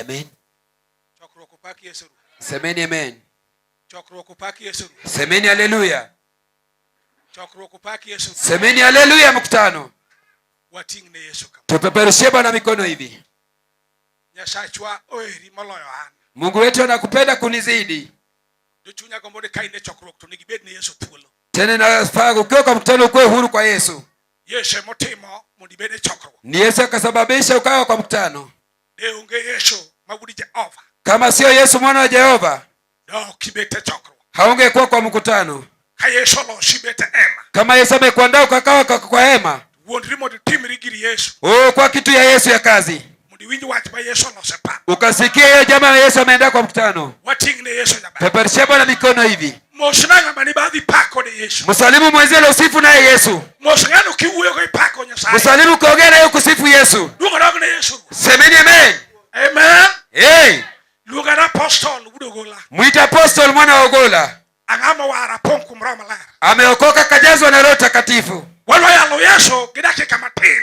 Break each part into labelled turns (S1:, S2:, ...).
S1: Amen. Semeni amen. Semeni haleluya. Semeni haleluya mkutano. Tupeperushe Bwana mikono hivi. Mungu wetu anakupenda kunizidi. Tena nafaa ukiwa kwa mkutano ukuwe huru kwa Yesu. Ni Yesu akasababisha ukawa kwa mkutano. Kama sio Yesu mwana wa Jehova, haungekuwa kwa mkutano. Kama Yesu amekuandaa ukakaa kwa hema, kwa kitu ya Yesu ya kazi, ukasikia hiyo jamaa Yesu ameenda kwa mkutano, peperisha Bwana mikono hivi. Msalimu mwenzele usifu naye Yesu. Msalimu kuongea naye kusifu Yesu. Semeni amen.
S2: Amen.
S1: Hey. Mwita apostol mwana wa Ogola. Ameokoka kajazwa na Roho Takatifu.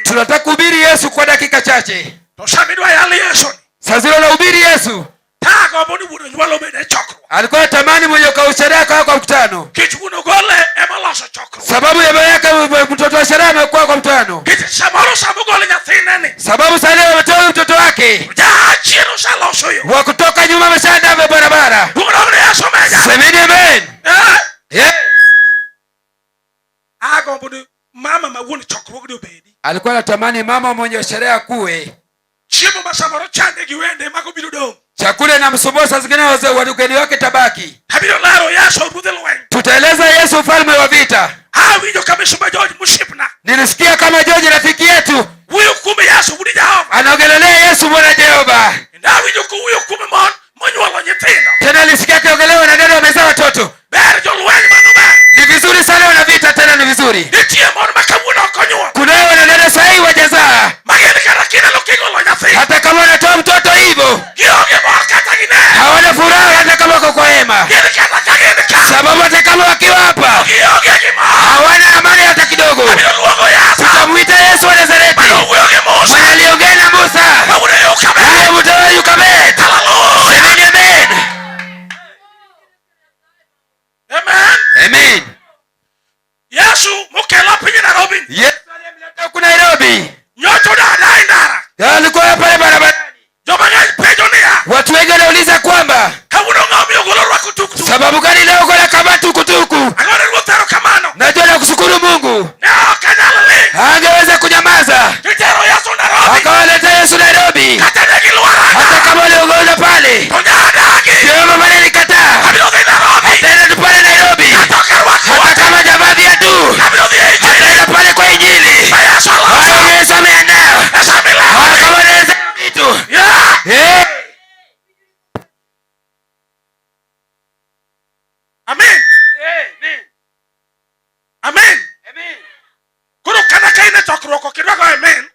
S1: Tunataka kuhubiri Yesu kwa dakika chache. Sasa unahubiri Yesu. Alikuwa tamani mwenye kausherea kwa mkutano. Sababu ya baraka mtoto wa sherea amekuwa kwa mkutano. Sababu sasa leo ametoa mtoto wake. Wa kutoka nyuma ameshaenda barabara. Semeni amen. Alikuwa anatamani mama mwenye sherea kuwe. Chakula na msumbua saa zingine wageni wake tabaki. Tutaeleza Yesu mfalme wa vita. Nilisikia kama George rafiki yetu anaongelelea Yesu mwana Jehova. Tena nilisikia akiongelewa na dada wamezaa watoto. Ni vizuri sana wana vita, tena ni vizuri. Kuna wana dada sahi wajazaa. Hata kama wanatoa mtoto hivyo, hawana furaha hata kama wako kwa hema. Sababu hata kama wakiwa hapa, hawana amani hata kidogo. Tutamuita Yesu wa Nazareti. Mwana aliongea na Musa. Haya mtawa Yukabet. Semeni amen. Amen.
S2: Yesu mukela pinyi Nairobi.
S1: Yesu alimleta huku Nairobi.
S2: Nyoto da ndara.
S1: Alikuwa pale barabarani. Watu wengi wanauliza kwamba sababu gani leo kuna kama tukutuku. Najua na kushukuru Mungu. Angeweza kunyamaza. Akawaleta Yesu Nairobi. Hata kama waliongoza pale. Sio mama alikataa. Ataenda tu pale Nairobi. Hata kama jamaa vya tu. Ataenda pale kwa Injili. Yesu ameandaa. Kama anaweza vitu.
S2: Amen. Amen. Amen. Kuro kana kaina chokruoko kidogo amen.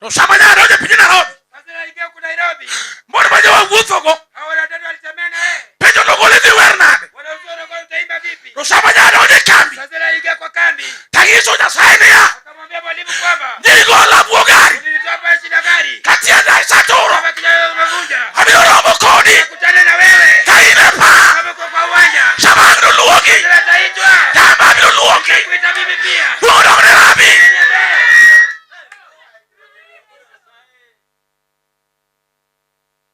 S2: No samanya roje pinyi Nairobi.
S3: Sasa ingia ku Nairobi.
S2: Mbona baje wa wuthoko?
S3: Hawa watatu walisemana
S2: Pejo nogole di wernade.
S3: Wanauzwa kwa utaimba vipi?
S2: No samanya roje kambi.
S3: Sasa ingia kwa kambi.
S2: Tagiso ja saini ya.
S3: Akamwambia mwalimu kwamba
S2: Nigo la buogari.
S3: Nilitoa pesa na gari.
S2: Katia na satoro.
S3: Kama kijana umevunja.
S2: Hamiro mokoni.
S3: Kutana na wewe.
S2: Kaina pa.
S3: Kama kwa uwanja.
S2: Shamangro luoki.
S3: Sasa taitwa.
S2: Tamangro luoki.
S3: Kuita mimi pia.
S2: Bwana mrabi.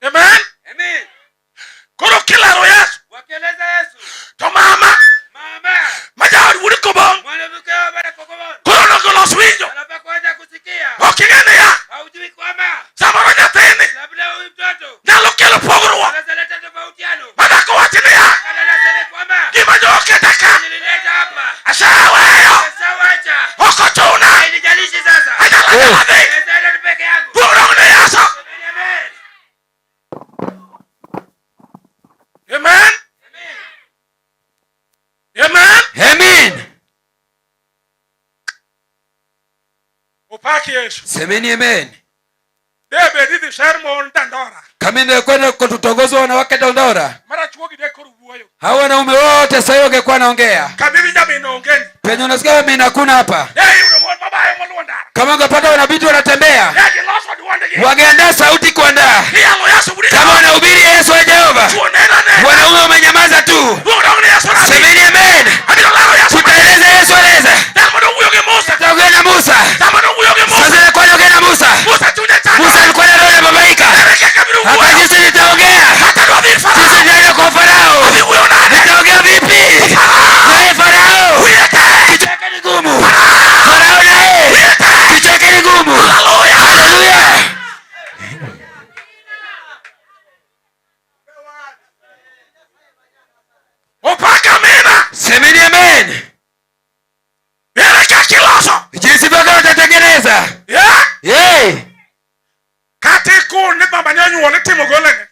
S2: Amen.
S3: Amen.
S2: Kuro kila ro Yesu.
S3: Wakieleza Yesu.
S2: To mama.
S3: Mama.
S2: Majari wuri kobon.
S3: Mwanamke wa bara kokobon.
S2: Kuro nogolo swinjo.
S3: Anataka kuanza kusikia.
S2: Okigene ya.
S3: Haujui kwamba.
S2: Samara nyateni.
S3: Labda huyu mtoto.
S2: Nyalo kelo pogruwa.
S3: Analeta tofautiano.
S2: Madako watini ya.
S3: Anasema kwamba.
S2: Gima joke taka.
S3: Nilileta hapa.
S2: Asaweyo.
S3: Sawacha.
S2: Oko tuna.
S3: Hainijalishi sasa.
S2: Ajala nyateni.
S3: Nenda peke yangu.
S2: Bwana ni Yesu.
S3: Amen.
S2: Amen. Amen.
S1: Amen.
S2: Upaki Yesu.
S1: Semeni amen.
S2: Debe didi sermon Dandora.
S1: Kama ndio kwenda kututongoza wanawake Dandora.
S2: Mara chuogi de korubuyo.
S1: Hawa wanaume wote sasa hiyo wangekuwa naongea.
S2: Kabibi jamii naongeni.
S1: Penye unasikia mimi nakuna hapa.
S2: Yeye yule mwana baba yeye mwana.
S1: Kama ungepata wanabiti wanatembea.
S2: Yeye loso duande.
S1: Wage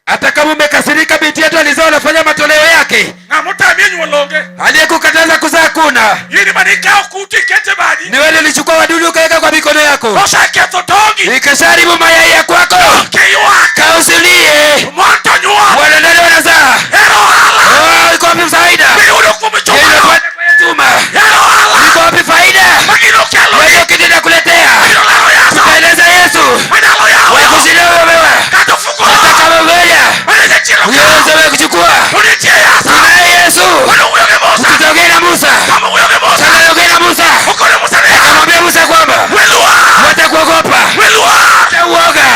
S1: hata kama umekasirika, binti yetu alizaa, unafanya matoleo yake. Aliyekukataza kuzaa kuna ni wewe, ulichukua wadudu ukaweka kwa mikono yako, ikasharibu mayai ya kwako. Kausilie wanadada wanazaa. Iko wapi faida? Iko wapi faida? Wewe ukitenda kuletea tukaeleza Yesu wakusilewa wewe, hata kama wewe uweze kuchukua. Tunaye Yesu. Tutaongea na Musa. Tutaongea na Musa. Akamwambia Musa kwamba watakuogopa. Watauoga.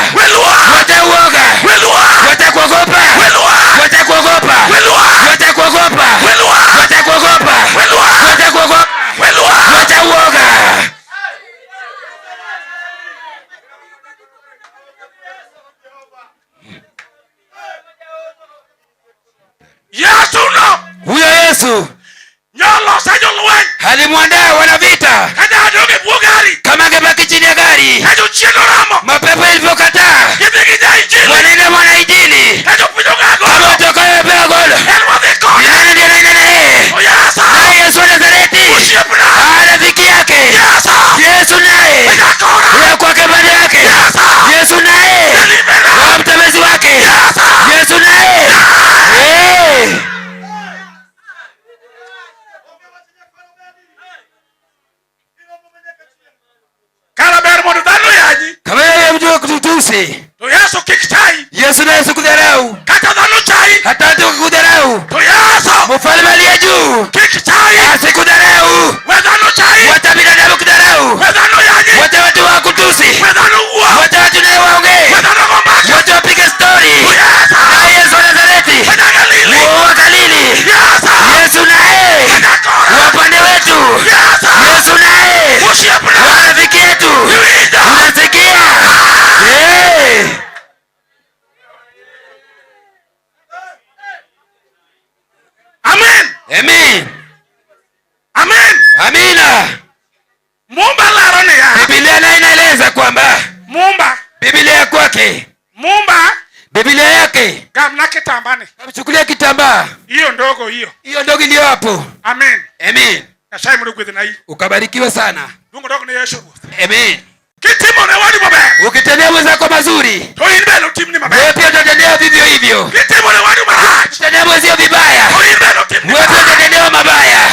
S1: Watauoga. Watakuogopa. Watakuogopa. Watakuogopa. Watakuogopa. Watakuogopa. Watauoga. Huyo Yesu alimwandaa wana vita. Kama angebaki chini ya gari, mapepo ilivyokataa wanene mwana Injili, kama utakaye pewa golo ni nani ndiye anaenda naye? Naye Yesu wa Nazareti, rafiki yake Yesu, naye huyo kwake baada yake Yesu, naye wa mtembezi wake Yesu, naye kama yeye mjua kututusi. Yesu naye sikudharau, hata tukudharau. Mfalme aliye juu asikudharau, wata binadamu kudharau, wata watu wa kutusi, wata watu naye waongee, wata wapige story. Na Yesu wa Nazareti wa Galili, Yesu naye wa upande wetu, Yesu naye wa rafiki yetu. Unasikia?
S2: Amen.
S1: Amen.
S2: Amen.
S1: Amina.
S2: Mumba larone ya.
S1: Biblia na inaeleza kwamba Biblia kwake, Biblia yake
S2: gamna kitambani,
S1: amchukulia kitambaa
S2: hiyo ndogo, hiyo
S1: ndogo iliyo hapo.
S2: Amen.
S1: Amen.
S2: Nashai muri kwithina hii.
S1: Ukabarikiwa sana.
S2: Mungu ndogo ni Yesu.
S1: Amen.
S2: Kitimo na wali mabaya.
S1: Ukitendea mwenzako mazuri,
S2: to inbelo timni mabaya.
S1: Wewe pia utatendea vivyo hivyo.
S2: Kitimo na wali mabaya.
S1: Ukitendea mwenzio vibaya,
S2: to inbelo timni.
S1: Wewe pia utatendea mabaya.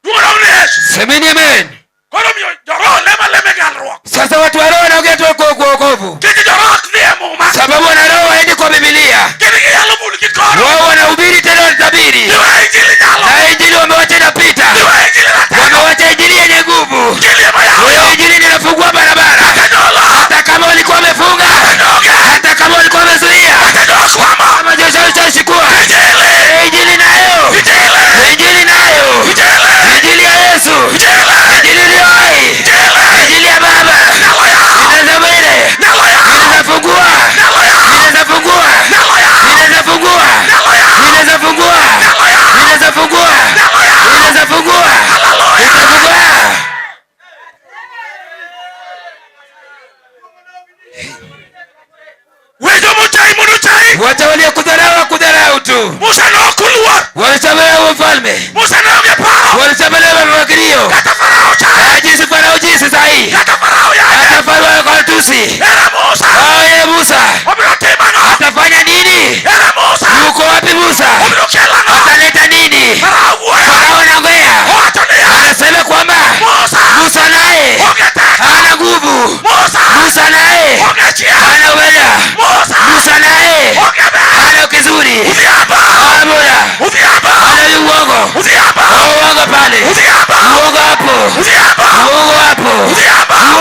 S2: Mungu ndogo ni Yesu.
S1: Semeni amen.
S2: Kwa hiyo joro lema galro.
S1: Sasa watu wa roho wanaongea tu kwa wokovu.
S2: Kiti joro kdia muma.
S1: Sababu wana roho waende kwa Biblia.
S2: Kiti yalo bulu kikoro.
S1: Wao wanahubiri tena wanatabiri. Na Injili wamewacha inapita. Wamewacha Injili yenye nguvu. Hiyo Injili inafungua barabara. Hata kama walikuwa wamefunga, hata kama walikuwa wamezuia, kama Joshua alishachukua Injili nayo. Injili nayo. Injili ya Yesu. Injili iliyo hai. Injili ya Baba. Inaweza mbele. Inaweza fungua. Inaweza fungua. Inaweza fungua. Inaweza fungua. Inaweza fungua. Inaweza fungua. Itafungua. Wacha waliokudharau kudharau tu. Walisamehewa mfalme. Walisamehewa mawakirio. Jinsi Farao jinsi sahi. Hata Farao kwa tusi. Ye Musa. Atafanya nini? Yuko wapi Musa? Ataleta nini? Farao anaongea. Anasema kwamba Musa naye hana nguvu. Musa naye hana uweza. Musa naye hana kizuri. Amuna. Hana uongo. Uongo pale. Uongo hapo. Uongo hapo.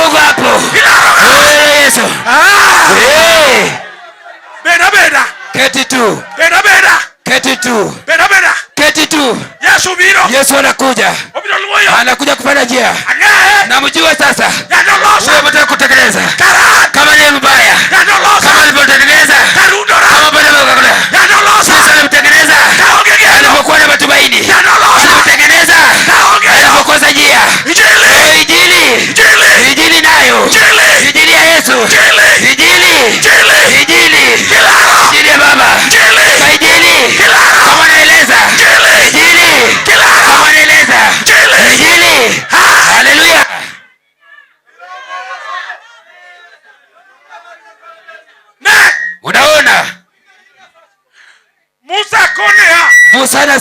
S1: Uongo hapo. Yesu.
S2: Beda.
S1: Keti tu. Keti tu. Keti tu. Yesu anakuja. Anakuja kufanya njia. Namjua sasa. Wewe mtaka kutekeleza. Kama ni mbaya. Kama alivyotengeneza. Kama bado sasa alimtengeneza. Alipokuwa na matumaini. Alimtengeneza. Alipokosa njia. Injili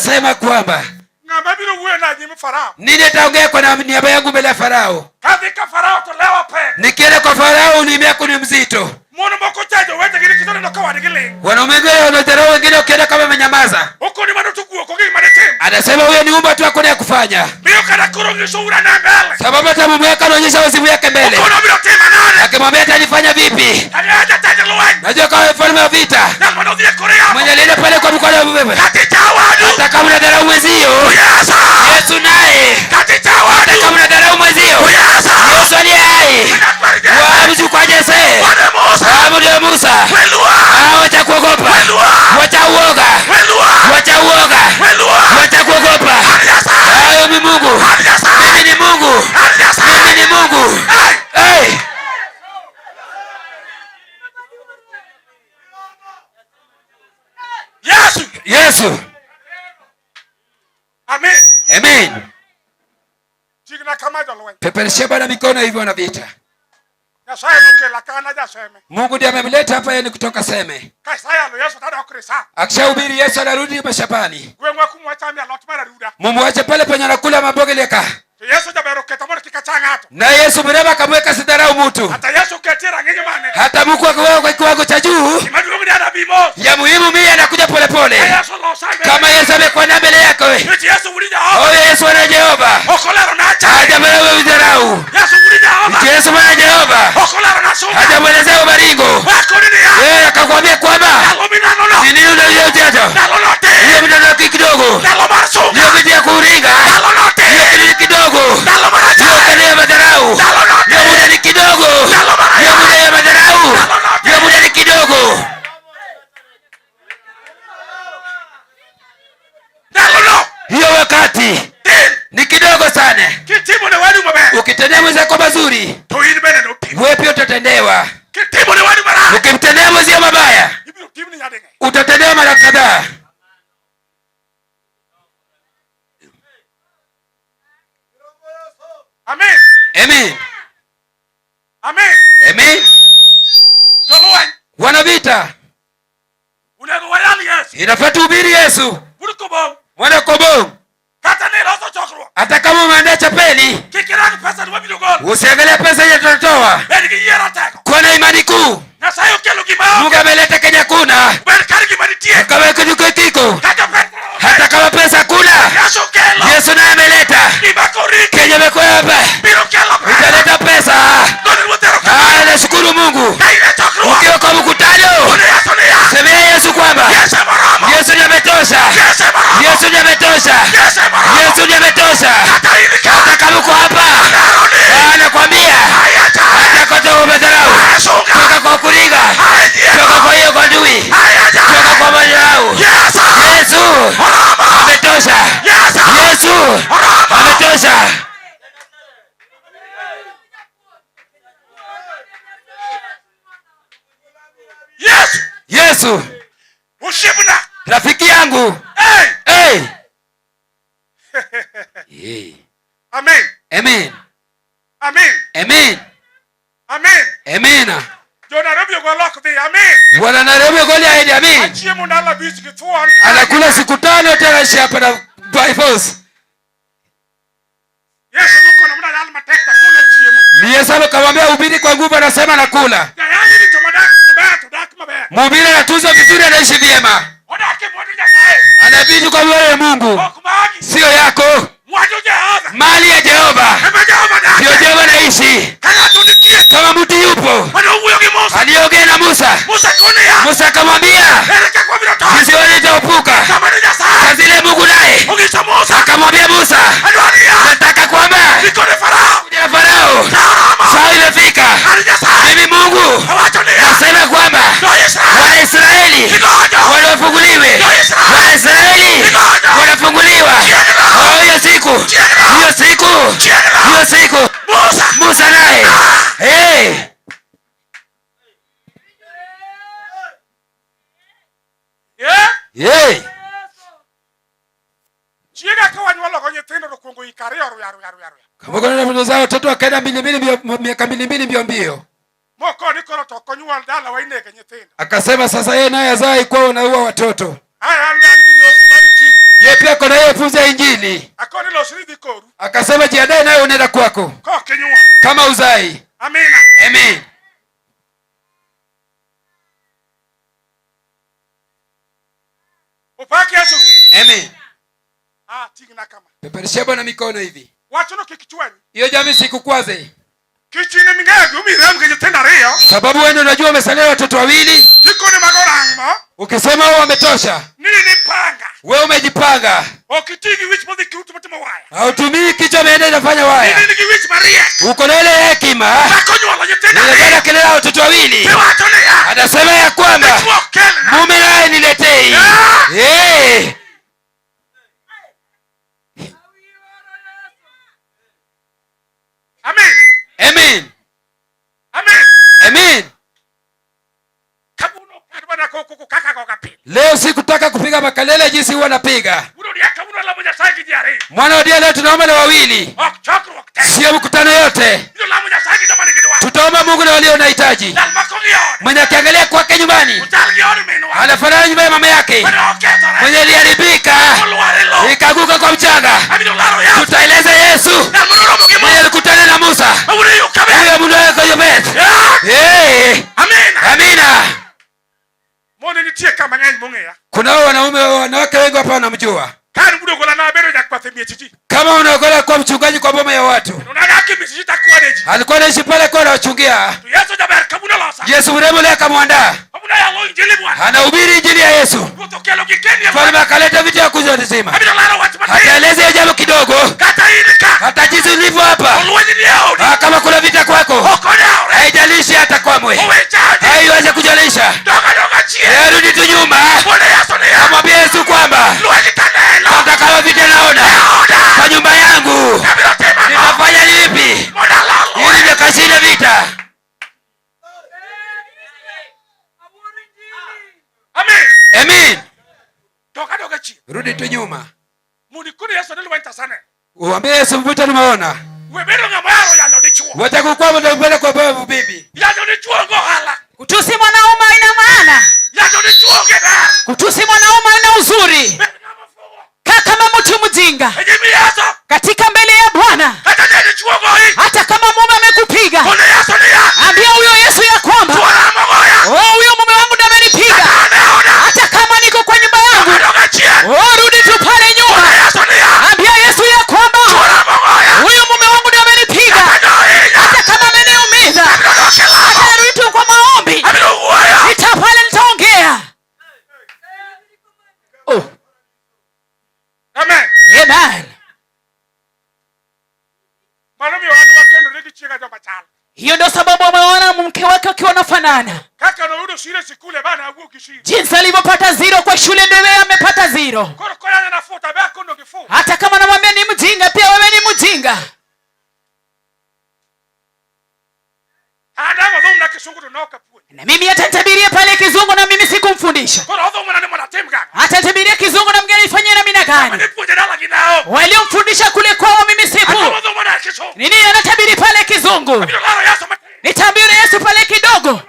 S1: anasema kwamba
S2: ng'ama biro wuoyo na nyim Farao.
S1: Nini ataongea kwa niaba yangu mbele ya Farao?
S2: Kadhi ka Farao to lewa pe.
S1: Nikienda kwa Farao ulimi wako ni mzito.
S2: Mono moko chajo wete gili kitone no kawa digili.
S1: Wanaume wengine wanadharau wengine ukienda kama amenyamaza.
S2: Huko ni manu tukuo kogi manetem.
S1: Anasema huyo ni umba tu akona ya kufanya.
S2: Bio kana kurungi sura na mbele.
S1: Sababu hata mume wake anaonyesha wazimu yake mbele.
S2: Huko no bio tema nane.
S1: Akimwambia atanifanya vipi?
S2: Aliaja taja luwani.
S1: Najua kama mfalme wa vita.
S2: Na mwana udia Korea.
S1: Mwenye alienda pale kwa mkono wa mume.
S2: Kati chawadu.
S1: Hata kama unadharau mwezio.
S2: Yesu.
S1: Yesu naye.
S2: Kati chawadu.
S1: Hata kama unadharau mwezio.
S2: Yesu.
S1: Yesu aliye hai. Waabudu kwa Jese. Waabudu Musa. Wacha kuogopa. Wacha uoga. Wacha uoga. Wacha kuogopa. Hayo ni Mungu. Mimi ni Mungu. Mimi ni Mungu. Hey.
S2: Yesu.
S1: Yesu.
S2: Amen.
S1: Amen.
S2: Jigna kama jalwe.
S1: Peperishia Bwana mikono hivyo na vita.
S2: Yasaye mukela kana jaseme.
S1: Mungu ndiye amemleta hapa yeye kutoka Seme.
S2: Kaisaya lo Yesu tada okrisa.
S1: Akishahubiri Yesu anarudi mashambani.
S2: Gwenwa kumwacha mia lot mara ruda.
S1: Mumwache pale penye anakula maboga leka.
S2: Yesu jabero ketamor kikachangato.
S1: Na Yesu mrema akamweka sidharau mtu.
S2: Hata Yesu ketira ngenye mane.
S1: Hata Mungu akiweka kwa kiwango cha juu.
S2: Imadungu ni anabimo.
S1: Ya muhimu mimi anakuja pole pole.
S2: Yesu lo same.
S1: Kama Yesu amekuwa na mbele yako wewe.
S2: Yesu ulija.
S1: Oh Yesu ana Jehova.
S2: Okolero na acha.
S1: Hajamwelewa udharau.
S2: Yesu ulija.
S1: Yesu ana Jehova.
S2: Okolero na suka.
S1: Hajamwelezea maringo.
S2: Wako nini ya?
S1: Yeye akakwambia kwamba
S2: Alomina nono.
S1: ni nini unayotaka?
S2: Nalonote.
S1: Hiyo mtandao kidogo.
S2: Nalomarso.
S1: Hiyo vitu ya kuringa.
S2: Nalonote.
S1: Hiyo ni kidogo.
S2: Nalomaracha.
S1: Hiyo kani ya madharau.
S2: Nalonote.
S1: Hiyo muda ni kidogo. Hiyo muda ya madharau. Hiyo muda ni kidogo.
S2: Nalono.
S1: Hiyo wakati ni kidogo sana.
S2: Kitimu ni wadi mwabe.
S1: Ukitendea mwenzako mazuri,
S2: Tuini bene no timu.
S1: wewe pia utatendewa.
S2: Kitimu ni wadi mara.
S1: Ukimtendea mwenzio mabaya,
S2: Ibiru timu ni yadenge.
S1: utatendewa mara kadhaa.
S2: Amen.
S1: Amen.
S2: Amen.
S1: Amen.
S2: Joluwan.
S1: Wana vita,
S2: Unego wayali Yesu.
S1: inafaa tuhubiri Yesu.
S2: Burukubo.
S1: Mwana kondoo,
S2: Kata ni loso chokro.
S1: hata kama umeandaa chapeli,
S2: Kikirani pesa ni wabilu gol.
S1: usiangalie pesa ile tutatoa.
S2: Beni ki yera teko.
S1: Kuwa na imani kuu.
S2: Na sayo kelu kibao.
S1: Mungu ameleta Kenya kuna.
S2: Beni kari kibani tie.
S1: Kama kitu kiko.
S2: Kata pesa.
S1: Hata kama pesa kuna.
S2: Yesu kelo.
S1: Yesu naye ameleta.
S2: Ibakoriki.
S1: Kenya imekuwa hapa.
S2: Biro kelo.
S1: Italeta pesa.
S2: Doni mwotero.
S1: Nashukuru Mungu.
S2: Kaile chokro.
S1: Ukiwa kwa mkutano,
S2: Une Yesu ni ya.
S1: semea Yesu kwamba
S2: Yesu marama.
S1: Yesu ndiye ametosha.
S2: Yesu marama.
S1: Yesu ndiye ametosha.
S2: Yesu marama.
S1: Yesu ndiye ametosha.
S2: Kata hili ka.
S1: Hata kama uko hapa, anakwambia
S2: Ayata.
S1: hata kwa madharau,
S2: Yesuka.
S1: toka kwa kuringa, toka kwa hiyo kwa ndui,
S2: Ayata.
S1: toka kwa madharau.
S2: Yesu.
S1: Yesu ametosha. Yesu ametosha.
S2: Yesu.
S1: Yesu
S2: Ushibuna.
S1: rafiki yangu.
S2: Hey.
S1: Hey. Yeah.
S2: Amen.
S1: Amen.
S2: Amen.
S1: Amen.
S2: Amen.
S1: Amen.
S2: Jona Rabbi go lock the amen.
S1: Bwana Nairobi goli aidi amen.
S2: Achie mu ndala bisiki tuan.
S1: Anakula siku 5 tena shapa na by force.
S2: Yesu nuko na mna alma tekta kuna chie mu.
S1: Ni Yesu akamwambia ubiri kwa nguvu, anasema nakula.
S2: Ya yani ni tomadak mbaya todak mbaya.
S1: Mhubiri anatunza vizuri, anaishi vyema.
S2: Odake mwadi ya sae.
S1: Anabidi kwa wewe Mungu.
S2: Okumagi.
S1: Sio yako.
S2: Mwadi Jehova.
S1: Mali ya Jehova.
S2: Ema Jehova da.
S1: Sio Jehova naishi.
S2: Kana tunikie.
S1: Kama mtu yupo.
S2: Wana uyo ki Musa.
S1: Aliongea na Musa.
S2: Musa kone ya.
S1: Musa akamwambia,
S2: Eleka kwa bila toa.
S1: sisi walitaopuka.
S2: Kama ni ya sae.
S1: Kazi ile Mungu naye.
S2: Ungisa Musa.
S1: Akamwambia Musa,
S2: Adwania.
S1: nataka kwamba
S2: Niko ni Farao.
S1: ya Farao. Saa imefika.
S2: Alija sae.
S1: Mimi Mungu
S2: Hawachonia.
S1: nasema kwamba
S2: Ndio Israeli.
S1: Wanaisraeli
S2: Kidogo.
S1: wanafunguliwe. Wanaisraeli wanafunguliwa. Hiyo siku. Hiyo siku. Hiyo siku. Musa naye. Hey. Hey.
S2: Chiega kwa nyualo kwenye tendo rukungu ikario ru.
S1: Kama kuna mtu zao watoto wakaenda miaka mbili mbio.
S2: Moko niko to konyual dala waine kwenye tendo.
S1: Akasema sasa yeye naye azaa ikuwa unaua watoto.
S2: Haya anga ni nyofu mari chini.
S1: Yeye pia kuna yeye funza injili.
S2: Akoni lo siri dikoru.
S1: Akasema jiandae naye unaenda kwako.
S2: Kwa kenywa.
S1: Kama uzai.
S2: Amina.
S1: Amen.
S2: Upaki Yesu.
S1: Amen.
S2: Tigna kama.
S1: Peperesha Bwana mikono hivi.
S2: Wacho no kikichwani.
S1: Hiyo jamii sikukwaze.
S2: Kichine mingaya gumi rangu yetenda rio.
S1: Sababu wewe unajua umesalia watoto wawili.
S2: Tikone magorangmo.
S1: Ukisema wao wametosha.
S2: Nini panga?
S1: Wewe umejipanga.
S2: Okitigi which mother kiutu mtima waya.
S1: Hautumii kichwa meenda inafanya waya.
S2: Nini nigi which Maria.
S1: Uko na ile hekima.
S2: Nakonywa la yetenda rio.
S1: Unataka kelele watoto wawili. Anasema ya kwamba mume naye niletei. Eh.
S2: Amen.
S1: Amen.
S2: Amen.
S1: Amen.
S2: Kabuno kadwana koko kaka kwa kapili.
S1: Leo sikutaka kupiga makelele jinsi huwa napiga. Mwana wa dia leo tunaomba na wawili. Sio mkutano yote. Tutaomba Mungu na walio na hitaji. Mwenye akiangalia kwake nyumbani anafanana nyumba ya mama yake. Mwenye aliharibika ikaguka kwa mchanga. Tutaeleza Yesu. Mwenye alikutana na Musa. Huyo Mungu wako Yobet. Amina. Kuna wanaume wanawake wengi hapa wanamjua. Kama unaogola kwa mchungaji kwa boma ya watu. Alikuwa anaishi pale kwa anachungia. Yesu mrembo leo akamwandaa. Anahubiri injili ya Yesu. Falme akaleta vitu ya kuzozima. Hataeleza jambo kidogo. Hata jinsi ulivyo hapa. Kama kuna vita kwako. Haijalishi hata kwamwe. Haiwezi kujalisha. Rudi tu nyuma. Amwambie Yesu kwamba atakalo vita naona kwa nyumba yangu. Nitafanya lipi ili nikashinde vita?
S2: Amen.
S1: Amen.
S2: Rudi
S1: tu nyuma.
S2: Uambie
S1: Yesu mvuta nimeona. Watakuwa mbele kwa babu bibi.
S4: Kutusi mwanaume ina maana. Kutusi mwanaume ina uzuri. Kama mtu mjinga. Katika mbele ya Bwana. Hata kama mume amekupiga. Ambia huyo Yesu ya kwamba huyo mume wangu ndiye amenipiga. Hata kama niko kwa nyumba yangu. Rudi tu pale nyuma. Ambia Yesu ya kwamba huyo mume wangu ndiye amenipiga. Hata kama ameniumiza. Hata rudi tu kwa maombi. Pale nitaongea.
S2: Amen.
S4: Amen. Hiyo ndio sababu ameona mke wake akiwa anafanana. Jinsi alivyopata 0 kwa shule ndio yeye amepata 0. Hata kama namwambia ni mjinga pia wewe ni mjinga. Na mimi atatabiria pale kizungu na mimi sikumfundisha. Atatabiria kizungu na mgeni ifanyie na mina gani? Waliomfundisha kule kwao mimi sipo. Nini anatabiri pale kizungu? Nitabiri Yesu pale kidogo.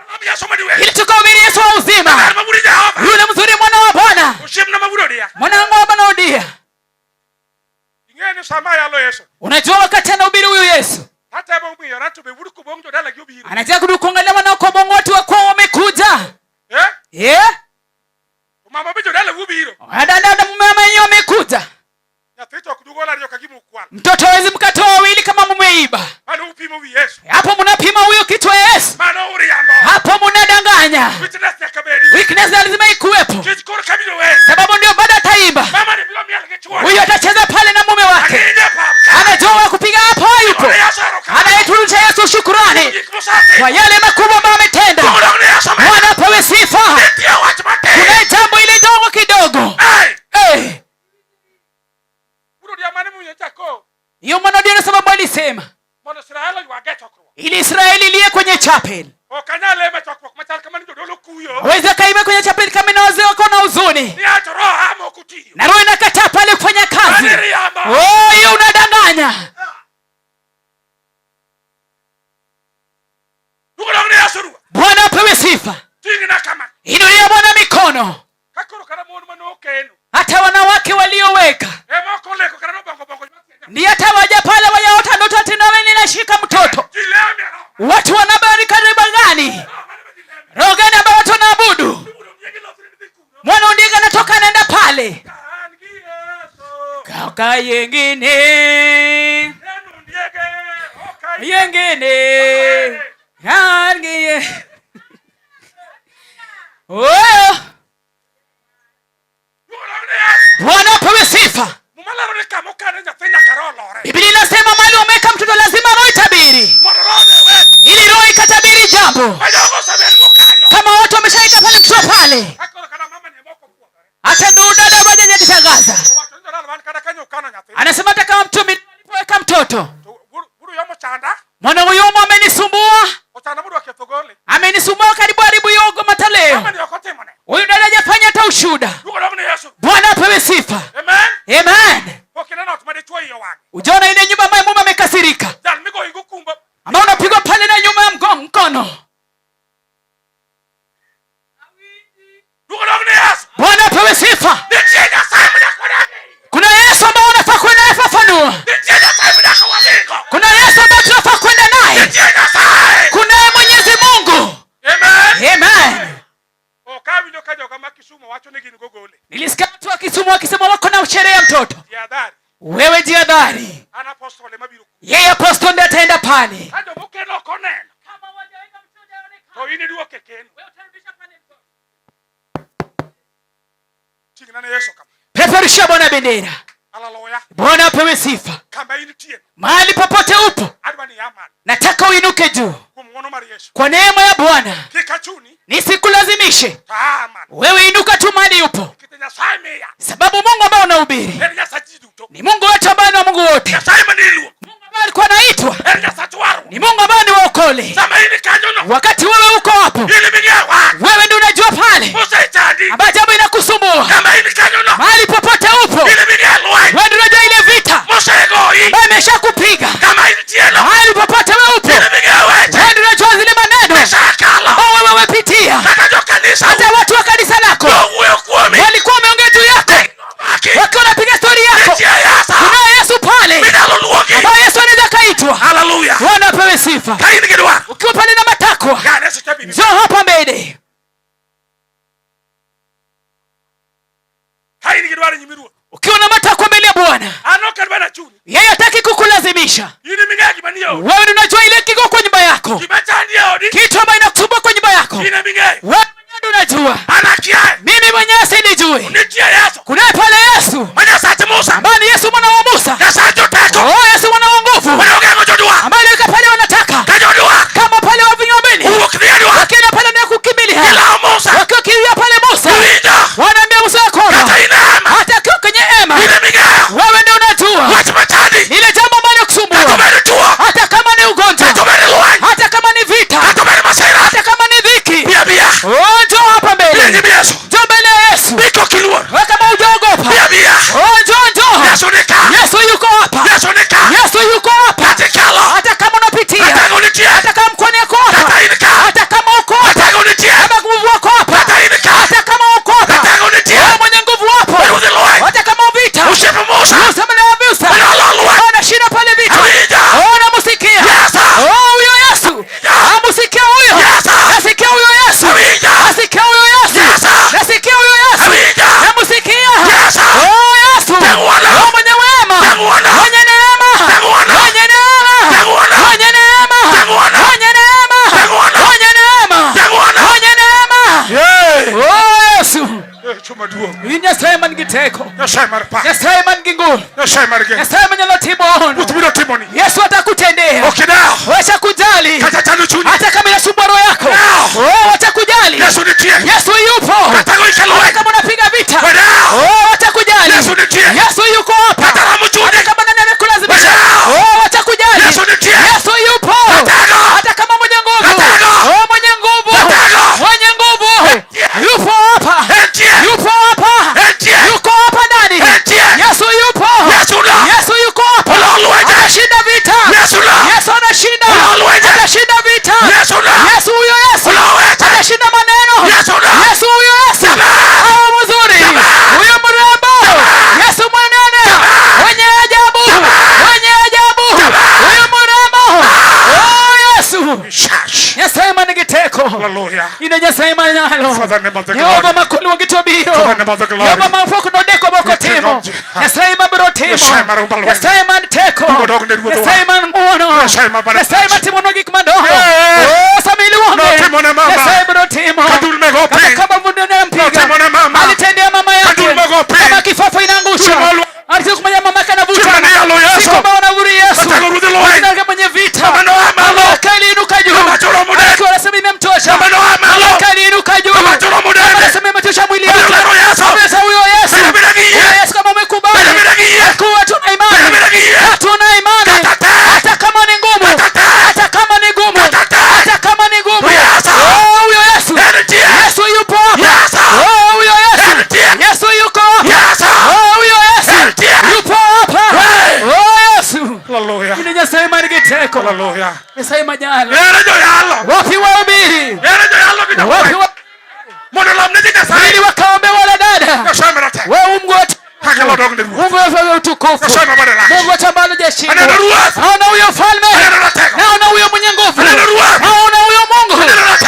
S4: Ili tukahubiri Yesu wa uzima. Yule mzuri mwana wa Bwana. Mwanangu wa Bwana Odia. Unajua wakati anahubiri huyu Yesu. Anataka kudukongelea wana kwa bongo watu wako wamekuja. Adada mama yeye amekuja. Mtoto hawezi mkatoa wawili kama mmeiba. Hapo mnapima huyo kitu wa Yesu. Hapo mnadanganya. Weakness lazima ikuwepo. Sababu ndio baada ataimba. Huyo atacheza pale na mume wake. Anajua kupiga hapo hayupo. Anayeturudisha Yesu shukrani kwa yale makubwa ambayo ametenda. Bwana apewe sifa. Kuna jambo ile dogo kidogo. Hiyo mwana ndio sababu alisema ili Israeli liye kwenye chapel. Waweza kaime kwenye chapel kama na wazee wako na huzuni. Na roho inakataa pale kufanya kazi. Hiyo unadanganya. Bwana apewe sifa. Inulia Bwana mikono. Hata wanawake walio kutoweka. Ni hata waja pale wayaota ndoto ati nawe ninashika mtoto. Watu wanabari kariba gani? Roho gani ambao watu wanaabudu? Mwana ndiga natoka naenda pale. Kaka yengine. Yengine. Hangi. Oh! Bwana apewe sifa. Biblia inasema mahali umeweka mtoto lazima roho itabiri. Ili roho ikatabiri jambo. Kama watu wameshaika pale mtoto pale. Hata ndio dada baje jitangaza. Anasema hata kama mtu alipoweka mtoto. Mwana huyo amenisumbua. Amenisumbua karibu yogo mataleo. Huyu dada hajafanya hata ushuhuda. Bwana apewe sifa. Amen. Amen. Ujaona ile nyumba ambayo mume amekasirika. Ambao unapigwa pale na nyuma ya mkono. Bwana apewe sifa. Kuna Yesu ambao unafaa kwenda kufafanua. Kuna Yesu ambao tunafaa kwenda naye. Kuna Mwenyezi Mungu. Amen. Amen. Nilisikia watu wa Kisumu wakisema wako na sherehe ya mtoto. Wewe jihadhari. Yeye apostol ndiye ataenda pale. Peperusha Bwana bendera. Bwana apewe sifa. Mahali popote upo, nataka uinuke juu. Kwa neema ya Bwana. Nisikulazimishe. Wewe inuka tu mahali upo. Sababu Mungu ambaye unahubiri ni Mungu wetu ambaye ni Mungu wote. Mungu ambaye alikuwa anaitwa ni Mungu ambaye ni waokole. Wakati wewe uko hapo, wewe ndio unajua pale ambayo jambo inakusumbua. Mahali popote upo, wewe ndio unajua ile vita ambayo imeshakupiga. Mahali popote wewe upo, wewe ndio unajua zile maneno ambayo wewe umepitia. Hata watu wa kanisa lako walikuwa wameongea juu yako, wakiwa wanapiga story yako. Kuna Yesu pale ambaye Yesu anaweza kaitwa. Haleluya. Bwana apewe sifa. Ukiwa pale na matakwa, njoo hapa mbele. Ukiwa na matakwa mbele ya Bwana, yeye hataki kukulazimisha. Wewe unajua ile kiko kwa nyumba yako, kitu ambacho inakusumbua kwa nyumba yako. Wewe unajua. Mimi mwenyewe sinijui. Kuna pale Yesu ambaye ni Yesu mwana wa Musa. Oh, Yesu mwana wa nguvu ambaye yuko pale wanataka kama pale wa vinyomeni, lakini pale ni kukimbilia. Wakiwa pale Musa wanaambia Musa kwamba hata ukiwa kwenye hema, wewe ndio unajua ile jambo ambalo kusumbua. Hata kama ni ugonjwa, hata kama ni vita, hata kama ni dhiki, oh, njoo hapa mbele. Njoo mbele ya Yesu. Wewe kama hujaogopa, oh, njoo. Yesu yuko hapa. Yesu yuko hapa. Hata kama unapitia, hata kama mkono wako hapa, hata kama uko hapa, kama nguvu wako hapa, hata kama uko hapa, wewe mwenye nguvu hapo. Hata kama vita, useme na Musa, anashinda pale vita. Oh, namusikia. Oh, huyo Yesu. Amusikia huyo. Nasikia huyo Yesu. Nasikia huyo Yesu. Nasikia huyo Yesu. Namusikia. Oh, Yesu. Oh, mwenye wema. Mwenye neema. Mwenye neema. Mwenye neema. Mwenye neema. Mwenye neema. Mwenye neema. Oh, Yesu. Nyasema ngiteko. Nyasema nginguru. Nyasema nyalotimoni. Yesu atakutendea. Wacha kujali. Hata kama inasumbua roho yako. Oh, wacha kujali. Yesu yupo. Hata kama unapiga vita. Oh, wacha kujali. Yesu yuko hapa. Hata kama nani anakulazimisha. Oh, wacha kujali. Yesu yupo. Hata kama mwenye nguvu. Oh, mwenye nguvu. Mwenye nguvu. Yupo hapa. Yupo hapa. Yuko hapa ndani. Yesu yupo. Yesu yuko hapa. Atashinda vita. Yesu anashinda. Atashinda vita. Yesu huyo Yesu. Atashinda maneno. Yesu huyo Yesu. Yesu. Nyasaye man gi teko. Ine Nyasaye manyalo. Jehova makulu wangito biro. Jehova mapok nodeko boko timo. Nyasaye mabiro timo. Nyasaye man teko. Nyasaye man nguono. Nyasaye matimo gik madongo. Samili wonge. Nyasaye biro timo. Kama mundu nampiga. Alitendea mama yake. Kama kifafa inangusha. Alisema kumanya mama kana vuta. Siko maana vuri Yesu. Ndio mwenye vita. Kali inuka juu. Akiwa anasema imemtosha. Kali inuka juu. Anasema imetosha mwili wake. Sasa huyo Yesu. Yesu kama umekubali. Kwa tuna imani. Tuna imani. Hata kama ni ngumu. Hata kama ni ngumu. Hata kama ni ngumu. Huyo Yesu. Yesu yupo hapa. Huyo Yesu. Yesu yuko hapa. Huyo Yesu. Yupo hapa. Yesu.
S2: Hallelujah.
S4: Ni Nyasaye man gi teko.
S2: Hallelujah.
S4: Nyasaye manyalo.
S2: Wapi
S4: wahubiri? Wapi
S2: mono lamne dika sai.
S4: Ili wakaombe wala dada. Wewe Mungu wetu. Mungu wetu utukufu. Mungu wetu ambaye jeshi. Naona huyo mfalme. Naona huyo mwenye nguvu. Naona huyo Mungu.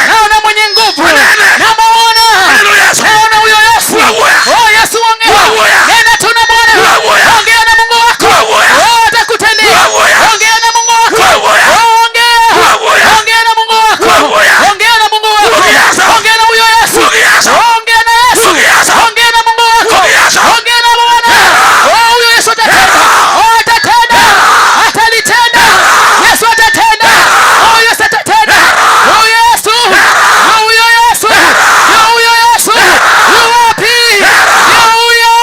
S4: Naona mwenye nguvu. Namuona. Naona huyo Yesu. Oh Yesu ongea. Nenda tunamwona. Ongea na Mungu wako. Atakutendea. Ongea na Mungu wako. Ongea na Mungu wako. Ongea na Mungu wako. Ongea na huyo Yesu. Ongea na Yesu. Ongea na Mungu wako. Ongea na Bwana. Huyo Yesu atatenda. Atatenda. Atalitenda. Yesu atatenda. Huyo Yesu atatenda. Huyo Yesu. Huyo Yesu. Huyo Yesu. Yuwapi? Huyo.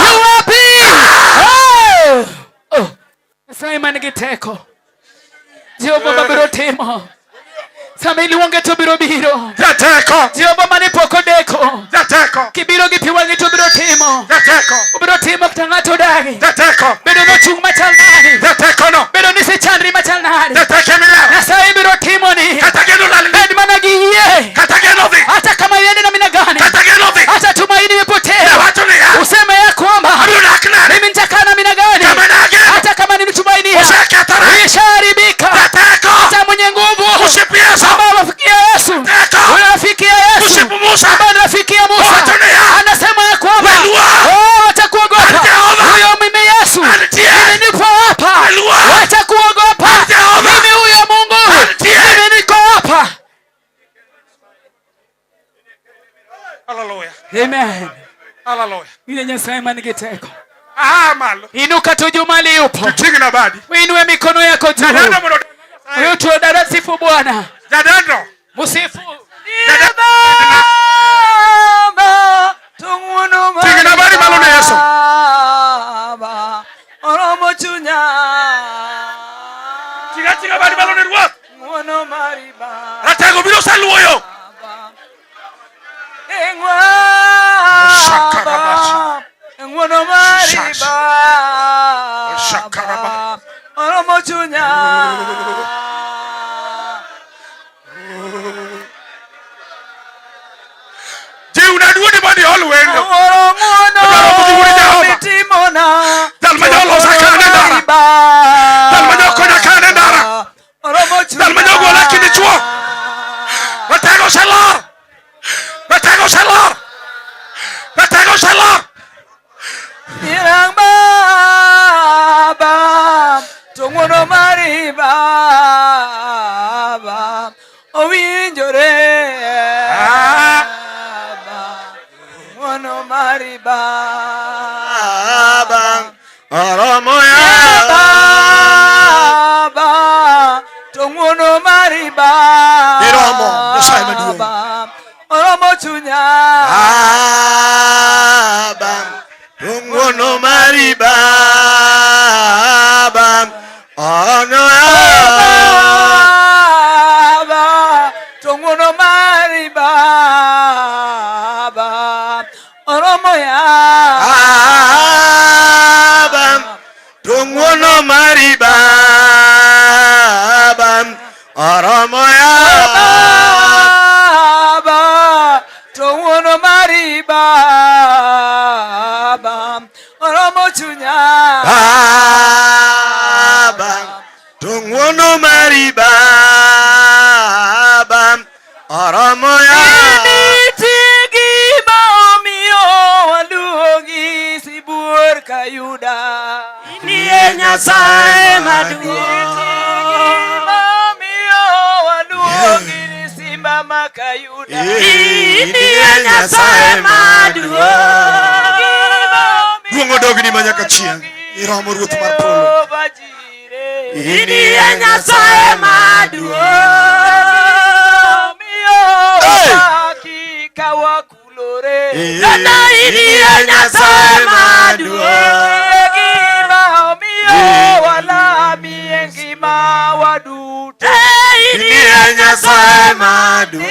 S4: Yuwapi? Simon Giteko. Jehova babiro timo. Samili wonge to biro biro.
S2: Jateko.
S4: Jehova mani poko deko.
S2: Jateko.
S4: Kibiro gi wange to biro timo.
S2: Jateko.
S4: Biro timo tangato dagi.
S2: Jateko.
S4: Bedo no chung machal nani.
S2: Jateko no.
S4: Bedo ni se chandri machal nani.
S2: Jateke mila.
S4: Nyasaye biro timo ni.
S2: Katageno lali.
S4: Bed mana giye.
S2: Katageno vi.
S4: Hata kama yende na mina gani.
S2: Katageno vi.
S4: Hata tumaini imepotea. Useme ya kwamba mimi nitakaa na mina gani. Hata kama nimtumainia. Isharibika. Hata mwenye nguvu. Ambao wafikia Yesu. Unafikia Yesu. Ambao nafikia Musa. Anasema ya kwamba watakuogopa. Huyo mimi Yesu. Mimi nipo hapa. Watakuogopa. Mimi huyo Mungu. Mimi niko hapa.
S2: Hallelujah.
S4: Amen.
S2: Hallelujah.
S4: Ile Nyasaye man Giteko.
S2: Malo.
S4: Inuka tujumali yupo.
S2: Tutingina badi.
S4: Uinue mikono yako juu. Yutu darasifu Bwana.
S2: Jadando.
S4: Musifu.
S5: Baba tungunu ma.
S2: Tingina badi malo na Yesu.
S5: Baba oromo chunya.
S2: Tinga badi malo na ruwa.
S5: Ngono mariba.
S2: Ratego biro saluoyo.
S5: Engwa. Ngono mariba.
S2: Shakaraba.
S5: Oromo chunya.
S2: Je unadua ni badi all wendo.
S5: Ngono mitimona.
S2: Dalmajo sakana ndara. Dalmajo kona kana ndara. Dalmajo gola kini chuo. Ratego salar. Ratego salar. Ratego salar.
S5: Irang baba tungono mari baba owinjore tungono mari baba
S2: Oromo ya
S5: baba tungono mari baba
S2: Iromo Nyasaye maduong'.
S5: Oromo chunya
S2: Tungono mari baba ono
S5: baba tungono mari baba oromo ya
S2: baba tungono mari baba oromo ya
S5: baba tungono mari baba oromo chunya
S2: baba
S1: tong'wono mari Baba oromo ya.
S5: Inie Nyasaye maduong', simba makayuda. Inie Nyasaye maduong',
S1: Duong' odogni manyaka chieng', iromo Ruoth mar polo.
S5: Inie Nyasaye maduong', hakika wakulore. Inie Nyasaye maduong', ngima waduto.
S1: Inie Nyasaye maduong',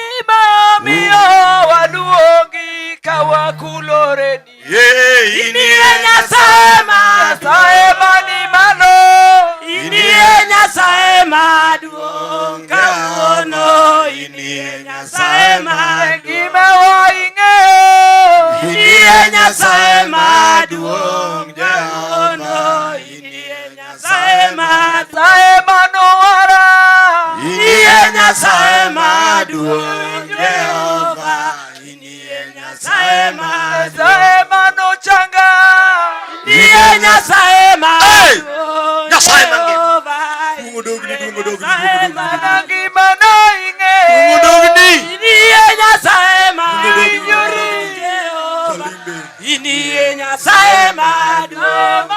S5: ngima waduongi kawakulore ni.
S1: Inie
S5: Nyasaye mani malo. Inie Nyasaye maduong' kawuono. Inie Nyasaye maduong' ngima waing'eyo. Inie Nyasaye maduong' kawuono. Nyasaye manowara. Inie Nyasaye maduong' Jehova. Inie Nyasaye manochanga. Inie Nyasaye maduong' Jehova. Nyasaye manangima noing'e. Inie Nyasaye maduong' Jehova. Inie Nyasaye maduong'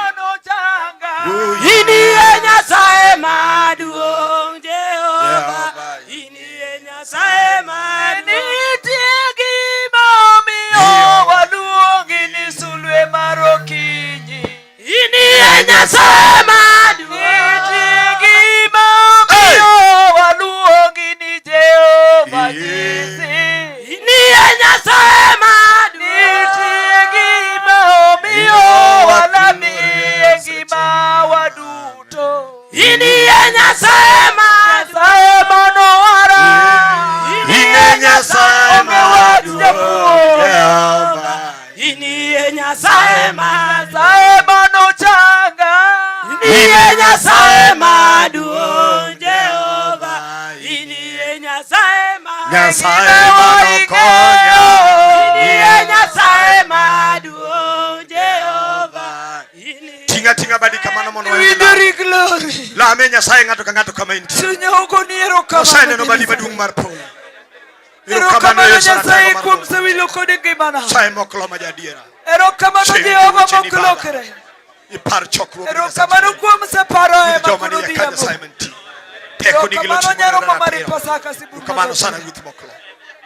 S5: Inie Nyasaye maduong' Jehova. Inie Nyasaye maduong' gima omiyo waluongi ni sulwe mar okinyi. Inie Nyasaye maduong' gima omiyo waluongi ni Jehova Nisi. Inie Nyasaye maduong' gima omiyo walamie ngima waduto. Inie Nyasaye manowara. Inie Nyasaye maduong' Jehova. Inie Nyasaye manochanga. Inie Nyasaye maduong' Jehova. Inie Nyasaye
S1: manokonya.
S5: Inie Nyasaye maduong' Jehova.
S1: Tinga badi kamano mono
S5: Widori glory.
S1: Lame Nyasaye ng'ato ka ng'ato kama intie.
S5: Sunyoko ni erokamano.
S1: Nyasaye neno badi maduong' mar polo.
S5: Erokamano Nyasaye kuom sewilo kod ngimana.
S1: Nyasaye moklo ma jadiera.
S5: Erokamano Jehova moklokre.
S1: Ipar chokruok.
S5: Erokamano kuom separo ema
S1: joma
S5: kono
S1: ni
S5: dhiambo.
S1: Nyasaye mantie. Teko nigi loch.
S5: Erokamano mari pasaka sibuno.
S1: Kamano sana Ruoth moklo.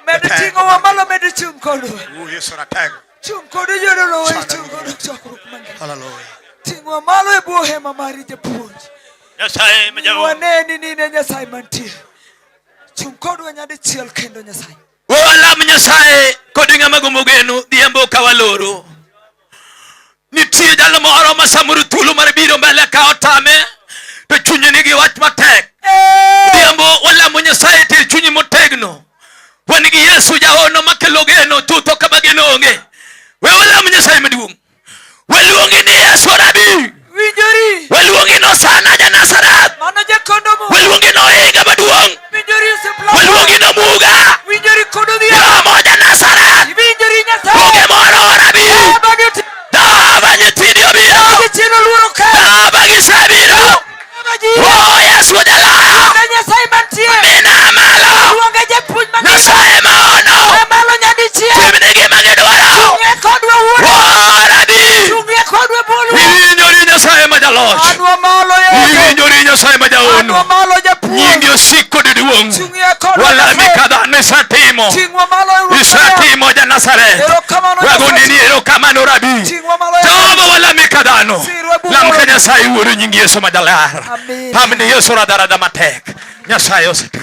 S5: Med ting'owa malo, med chung' kodwa.
S1: Yesu ratego.
S5: Chung' kod jodolo we chung' kod chokruok mangima.
S1: Hallelujah.
S5: Ting'wa malo e bwo hema mari japuonj.
S2: Nyasaye ma jawo.
S5: Waneni ni ne Nyasaye mantie. Chung' kodwa nyadichiel kendo Nyasaye.
S2: Walam Nyasaye kod ng'ama gombo geno dhiambo ka waloro. Nitie jalo moro ma samoro thuolo mar biro mbele ka otame to chunye nigi wach matek. Dhiambo walamo Nyasaye tir chunyi motegno. Wan gi Yesu jahono makelo geno tutho kama geno onge. We walam Nyasaye maduong'. Waluongi ni Yesu rabi.
S5: Winjori.
S2: Waluongi no sana ja Nazareth.
S5: Mano jakondomo.
S2: Waluongi no inga maduong'.
S5: Winjori sepla.
S2: Waluongi no muga.
S5: Winjori kodo dia.
S2: Yomo ja Nazareth.
S5: Winjori Nyasaye.
S2: Onge moro rabi. Dava nyithindo biro.
S5: Chino luoro ka.
S2: Dava gisebiro. Oh Yesu jaloyo.
S5: Nyasaye mantie.
S2: Mina malo.
S5: Luonga japuonj mang'eny.
S2: Nyasaye maono.
S5: Malo nyadichiel.
S2: Timne gima gidwaro.
S5: Chung'e kodwa wuono.
S2: Oh rabi.
S5: Chung'e kodwa bolo.
S2: Iwinjori Nyasaye ma jaloch.
S5: Anwa malo Yesu.
S2: Iwinjori Nyasaye ma jaono.
S5: Anwa malo japuonj.
S2: Nyingi osiko diduong'.
S5: Chung'e kodwa.
S2: Walami kadhano isatimo.
S5: Ching'wa malo.
S2: Isatimo ja Nazareth.
S5: Erokamano
S2: Wagonini erokamano rabi.
S5: Ching'wa malo.
S2: Jehova walami kadhano. Lam ka Nyasaye wuoro nyingi Yesu ma jalar.
S5: Amen.
S2: Pamni Yesu radarada matek. Nyasaye oseti.